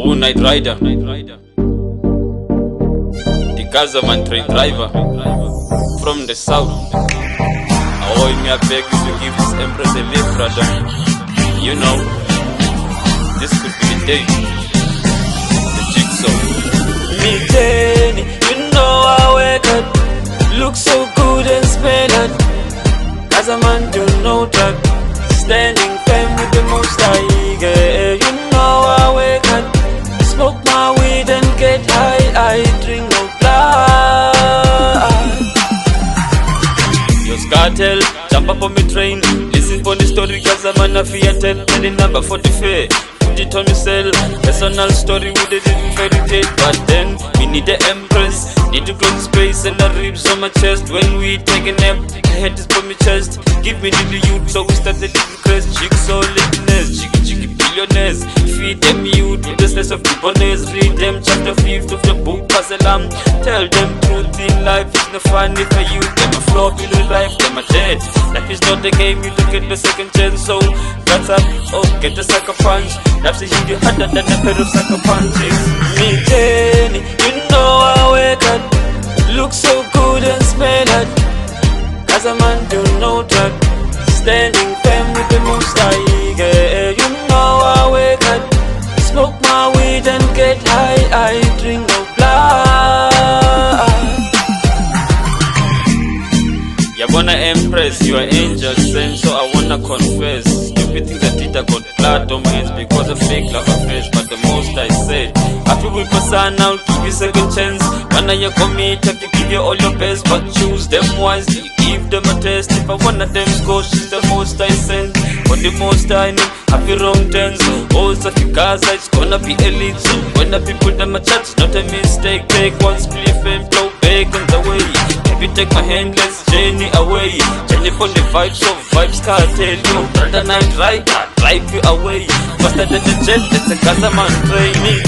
All night rider, the Gazaman train driver from the south. I owe me a beg to give this empress a lift, brother. You know, this could be the day. The Jigsaw. Me Jenny, you know I wake up, look so good and spend it. Gazaman do know that, standing firm with the most high. You know I wake up, smoke my weed and get high. I drink no blood. Your cartel, jump up on me train, listen for the story. Gazaman a fiatel, the number 45. Put it on yourself, personal story with a little fairy tale. But then we need the empress, need to close the space and the ribs on my chest. When we take a nap, the head is from my chest. Give me the youth, so we start the little crest. Jigsaw littlest, jiggy billionaires. Feed them youth with the sense of deepness. Read them chapter 5th of the book Gazaman. Tell them truth in life is no fun if a youth. Them a flop in real life, them a dead. Life is not a game, you look at the second chance. So that's up, oh get the sucker punch. That's a hit you harder than a pair of sucker punches. Me Jenny, you know I wake up, look so good and smell it. Gazaman do know that, standing firm with the most high. You know I wake up, smoke my weed and get high. I drink no blood. You wanna impress, you are angel sent, so I wanna confess. Stupid things I did, I got blood on my hands because of fake love affairs. But the most I said, after we pass on, I'll give you second chance. When I commit, I can give you all your best, but choose them wisely, give them a test. If I one of them score, she's the most I send. But the most I know, have the wrong turns. Also, if you guys, it's gonna be elite. So when the people them a chat, not a mistake. Take one spliff and blow bacon away. Baby, take my hand, let's journey away. Journey on the vibes of vibes cartel. Yo, brother night rider, drive you away. Faster than the jet, it's a Gazaman train. Me